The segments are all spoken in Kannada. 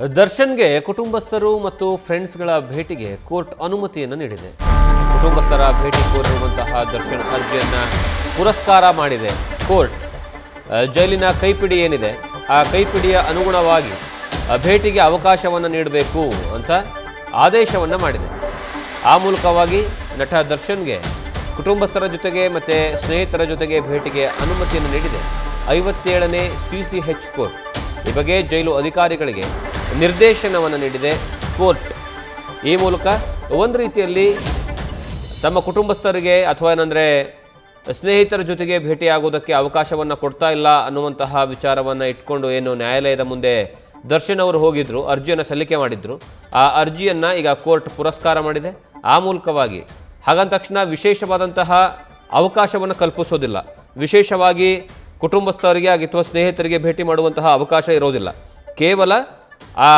ದರ್ಶನ್ಗೆ ಕುಟುಂಬಸ್ಥರು ಮತ್ತು ಫ್ರೆಂಡ್ಸ್ಗಳ ಭೇಟಿಗೆ ಕೋರ್ಟ್ ಅನುಮತಿಯನ್ನು ನೀಡಿದೆ. ಕುಟುಂಬಸ್ಥರ ಭೇಟಿ ಕೋರಿರುವಂತಹ ದರ್ಶನ್ ಅರ್ಜಿಯನ್ನು ಪುರಸ್ಕಾರ ಮಾಡಿದೆ ಕೋರ್ಟ್. ಜೈಲಿನ ಕೈಪಿಡಿ ಏನಿದೆ ಆ ಕೈಪಿಡಿಯ ಅನುಗುಣವಾಗಿ ಭೇಟಿಗೆ ಅವಕಾಶವನ್ನು ನೀಡಬೇಕು ಅಂತ ಆದೇಶವನ್ನು ಮಾಡಿದೆ. ಆ ಮೂಲಕವಾಗಿ ನಟ ದರ್ಶನ್ಗೆ ಕುಟುಂಬಸ್ಥರ ಜೊತೆಗೆ ಮತ್ತು ಸ್ನೇಹಿತರ ಜೊತೆಗೆ ಭೇಟಿಗೆ ಅನುಮತಿಯನ್ನು ನೀಡಿದೆ 57ನೇ CCH ಕೋರ್ಟ್. ಈ ಬಗ್ಗೆ ಜೈಲು ಅಧಿಕಾರಿಗಳಿಗೆ ನಿರ್ದೇಶನವನ್ನು ನೀಡಿದೆ ಕೋರ್ಟ್. ಈ ಮೂಲಕ ಒಂದು ರೀತಿಯಲ್ಲಿ ತಮ್ಮ ಕುಟುಂಬಸ್ಥರಿಗೆ ಅಥವಾ ಏನಂದರೆ ಸ್ನೇಹಿತರ ಜೊತೆಗೆ ಭೇಟಿಯಾಗೋದಕ್ಕೆ ಅವಕಾಶವನ್ನು ಕೊಡ್ತಾ ಇಲ್ಲ ಅನ್ನುವಂತಹ ವಿಚಾರವನ್ನು ಇಟ್ಕೊಂಡು ಏನು ನ್ಯಾಯಾಲಯದ ಮುಂದೆ ದರ್ಶನ್ ಅವರು ಹೋಗಿದ್ದರು, ಅರ್ಜಿಯನ್ನು ಸಲ್ಲಿಕೆ ಮಾಡಿದ್ರು. ಆ ಅರ್ಜಿಯನ್ನು ಈಗ ಕೋರ್ಟ್ ಪುರಸ್ಕಾರ ಮಾಡಿದೆ. ಆ ಮೂಲಕವಾಗಿ ಹಾಗಂದ ತಕ್ಷಣ ವಿಶೇಷವಾದಂತಹ ಅವಕಾಶವನ್ನು ಕಲ್ಪಿಸೋದಿಲ್ಲ. ವಿಶೇಷವಾಗಿ ಕುಟುಂಬಸ್ಥರಿಗೆ ಅಥವಾ ಸ್ನೇಹಿತರಿಗೆ ಭೇಟಿ ಮಾಡುವಂತಹ ಅವಕಾಶ ಇರೋದಿಲ್ಲ. ಕೇವಲ ಆ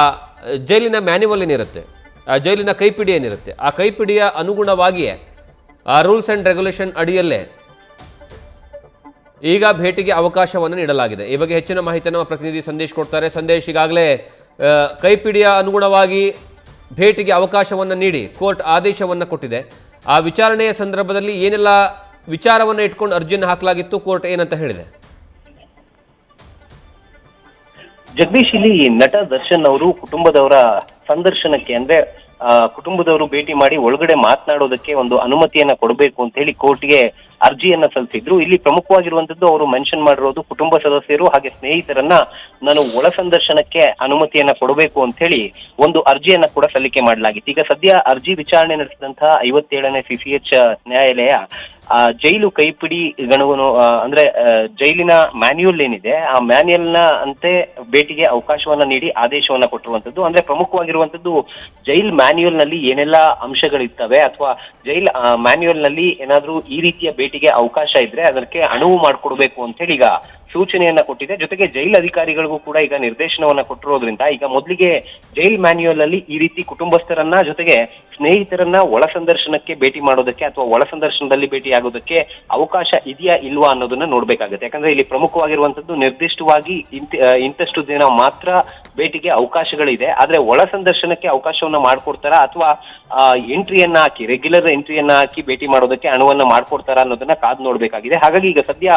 ಜೈಲಿನ ಮ್ಯಾನ್ಯುವಲ್ ಏನಿರುತ್ತೆ, ಆ ಜೈಲಿನ ಕೈಪಿಡಿ ಏನಿರುತ್ತೆ, ಆ ಕೈಪಿಡಿಯ ಅನುಗುಣವಾಗಿಯೇ ಆ ರೂಲ್ಸ್ ಆ್ಯಂಡ್ ರೆಗ್ಯುಲೇಷನ್ ಅಡಿಯಲ್ಲೇ ಈಗ ಭೇಟಿಗೆ ಅವಕಾಶವನ್ನು ನೀಡಲಾಗಿದೆ. ಈ ಬಗ್ಗೆ ಹೆಚ್ಚಿನ ಮಾಹಿತಿಯನ್ನು ನಮ್ಮ ಪ್ರತಿನಿಧಿ ಸಂದೇಶ್ ಕೊಡ್ತಾರೆ. ಸಂದೇಶ್, ಈಗಾಗಲೇ ಕೈಪಿಡಿಯ ಅನುಗುಣವಾಗಿ ಭೇಟಿಗೆ ಅವಕಾಶವನ್ನು ನೀಡಿ ಕೋರ್ಟ್ ಆದೇಶವನ್ನು ಕೊಟ್ಟಿದೆ. ಆ ವಿಚಾರಣೆಯ ಸಂದರ್ಭದಲ್ಲಿ ಏನೆಲ್ಲ ವಿಚಾರವನ್ನು ಇಟ್ಕೊಂಡು ಅರ್ಜಿಯನ್ನು ಹಾಕಲಾಗಿತ್ತು, ಕೋರ್ಟ್ ಏನಂತ ಹೇಳಿದೆ? ಜಗದೀಶ್, ಇಲ್ಲಿ ನಟ ದರ್ಶನ್ ಅವರು ಕುಟುಂಬದವರ ಸಂದರ್ಶನಕ್ಕೆ ಅಂದ್ರೆ ಕುಟುಂಬದವರು ಭೇಟಿ ಮಾಡಿ ಒಳಗಡೆ ಮಾತನಾಡೋದಕ್ಕೆ ಒಂದು ಅನುಮತಿಯನ್ನ ಕೊಡಬೇಕು ಅಂತ ಹೇಳಿ ಕೋರ್ಟ್ಗೆ ಅರ್ಜಿಯನ್ನ ಸಲ್ಲಿಸಿದ್ರು. ಇಲ್ಲಿ ಪ್ರಮುಖವಾಗಿರುವಂತದ್ದು ಅವರು ಮೆನ್ಷನ್ ಮಾಡಿರೋದು ಕುಟುಂಬ ಸದಸ್ಯರು ಹಾಗೆ ಸ್ನೇಹಿತರನ್ನ ನಾನು ಒಳ ಸಂದರ್ಶನಕ್ಕೆ ಅನುಮತಿಯನ್ನ ಕೊಡಬೇಕು ಅಂತ ಹೇಳಿ ಒಂದು ಅರ್ಜಿಯನ್ನ ಕೂಡ ಸಲ್ಲಿಕೆ ಮಾಡಲಾಗಿತ್ತು. ಈಗ ಸದ್ಯ ಅರ್ಜಿ ವಿಚಾರಣೆ ನಡೆಸಿದಂತಹ 57ನೇ CCH ನ್ಯಾಯಾಲಯ ಜೈಲು ಕೈಪಿಡಿ ಗಣವನ್ನು ಅಂದ್ರೆ ಜೈಲಿನ ಮ್ಯಾನ್ಯುಯಲ್ ಏನಿದೆ ಆ ಮ್ಯಾನ್ಯುಯಲ್ ನ ಅಂತೆ ಭೇಟಿಗೆ ಅವಕಾಶವನ್ನ ನೀಡಿ ಆದೇಶವನ್ನ ಕೊಟ್ಟಿರುವಂತದ್ದು. ಅಂದ್ರೆ ಪ್ರಮುಖವಾಗಿರುವಂತದ್ದು ಜೈಲ್ ಮ್ಯಾನ್ಯುಯಲ್ ನಲ್ಲಿ ಏನೆಲ್ಲ ಅಂಶಗಳಿರ್ತವೆ ಅಥವಾ ಜೈಲ್ ಮ್ಯಾನ್ಯುಯಲ್ ನಲ್ಲಿ ಏನಾದ್ರೂ ಈ ರೀತಿಯ ಭೇಟಿಗೆ ಅವಕಾಶ ಇದ್ರೆ ಅದಕ್ಕೆ ಅನುವು ಮಾಡಿಕೊಡ್ಬೇಕು ಅಂತ ಹೇಳಿ ಈಗ ಸೂಚನೆಯನ್ನ ಕೊಟ್ಟಿದೆ. ಜೊತೆಗೆ ಜೈಲ್ ಅಧಿಕಾರಿಗಳಿಗೂ ಕೂಡ ಈಗ ನಿರ್ದೇಶನವನ್ನ ಕೊಟ್ಟಿರೋದ್ರಿಂದ ಈಗ ಮೊದಲಿಗೆ ಜೈಲ್ ಮ್ಯಾನ್ಯುಯಲ್ ಅಲ್ಲಿ ಈ ರೀತಿ ಕುಟುಂಬಸ್ಥರನ್ನ ಜೊತೆಗೆ ಸ್ನೇಹಿತರನ್ನ ಒಳ ಸಂದರ್ಶನಕ್ಕೆ ಭೇಟಿ ಮಾಡೋದಕ್ಕೆ ಅಥವಾ ಒಳ ಸಂದರ್ಶನದಲ್ಲಿ ಭೇಟಿ ಆಗೋದಕ್ಕೆ ಅವಕಾಶ ಇದೆಯಾ ಇಲ್ವಾ ಅನ್ನೋದನ್ನ ನೋಡ್ಬೇಕಾಗುತ್ತೆ. ಯಾಕಂದ್ರೆ ಇಲ್ಲಿ ಪ್ರಮುಖವಾಗಿರುವಂತದ್ದು ನಿರ್ದಿಷ್ಟವಾಗಿ ಇಂತಷ್ಟು ದಿನ ಮಾತ್ರ ಭೇಟಿಗೆ ಅವಕಾಶಗಳಿದೆ. ಆದ್ರೆ ಒಳ ಸಂದರ್ಶನಕ್ಕೆ ಅವಕಾಶವನ್ನ ಮಾಡ್ಕೊಡ್ತಾರಾ ಅಥವಾ ಎಂಟ್ರಿಯನ್ನ ಹಾಕಿ ರೆಗ್ಯುಲರ್ ಎಂಟ್ರಿಯನ್ನ ಹಾಕಿ ಭೇಟಿ ಮಾಡೋದಕ್ಕೆ ಅನುವನ್ನ ಮಾಡ್ಕೊಡ್ತಾರಾ ಅನ್ನೋದನ್ನ ಕಾದು ನೋಡ್ಬೇಕಾಗಿದೆ. ಹಾಗಾಗಿ ಈಗ ಸದ್ಯ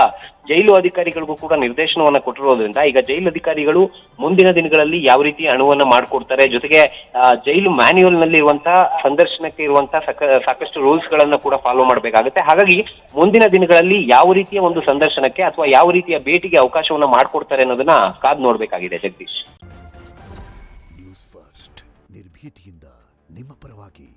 ಜೈಲು ಅಧಿಕಾರಿಗಳಿಗೂ ಕೂಡ ನಿರ್ದೇಶನವನ್ನ ಕೊಟ್ಟಿರೋದ್ರಿಂದ ಈಗ ಜೈಲು ಅಧಿಕಾರಿಗಳು ಮುಂದಿನ ದಿನಗಳಲ್ಲಿ ಯಾವ ರೀತಿ ಅನುವನ್ನ ಮಾಡ್ಕೊಡ್ತಾರೆ, ಜೊತೆಗೆ ಜೈಲು ಮ್ಯಾನ್ಯುಯಲ್ ನಲ್ಲಿ ಇರುವಂತಹ ಸಂದರ್ಶನಕ್ಕೆ ಇರುವಂತಹ ಸಾಕಷ್ಟು ರೂಲ್ಸ್ ಗಳನ್ನ ಕೂಡ ಫಾಲೋ ಮಾಡಬೇಕಾಗುತ್ತೆ. ಹಾಗಾಗಿ ಮುಂದಿನ ದಿನಗಳಲ್ಲಿ ಯಾವ ರೀತಿಯ ಒಂದು ಸಂದರ್ಶನಕ್ಕೆ ಅಥವಾ ಯಾವ ರೀತಿಯ ಭೇಟಿಗೆ ಅವಕಾಶವನ್ನ ಮಾಡ್ಕೊಡ್ತಾರೆ ಅನ್ನೋದನ್ನ ಕಾದು ನೋಡ್ಬೇಕಾಗಿದೆ. ಜಗದೀಶ್, ನ್ಯೂಸ್ ಫಸ್ಟ್ ನಿರ್ಭೀತಿಯಿಂದ ನಿಮ್ಮ ಪರವಾಗಿ.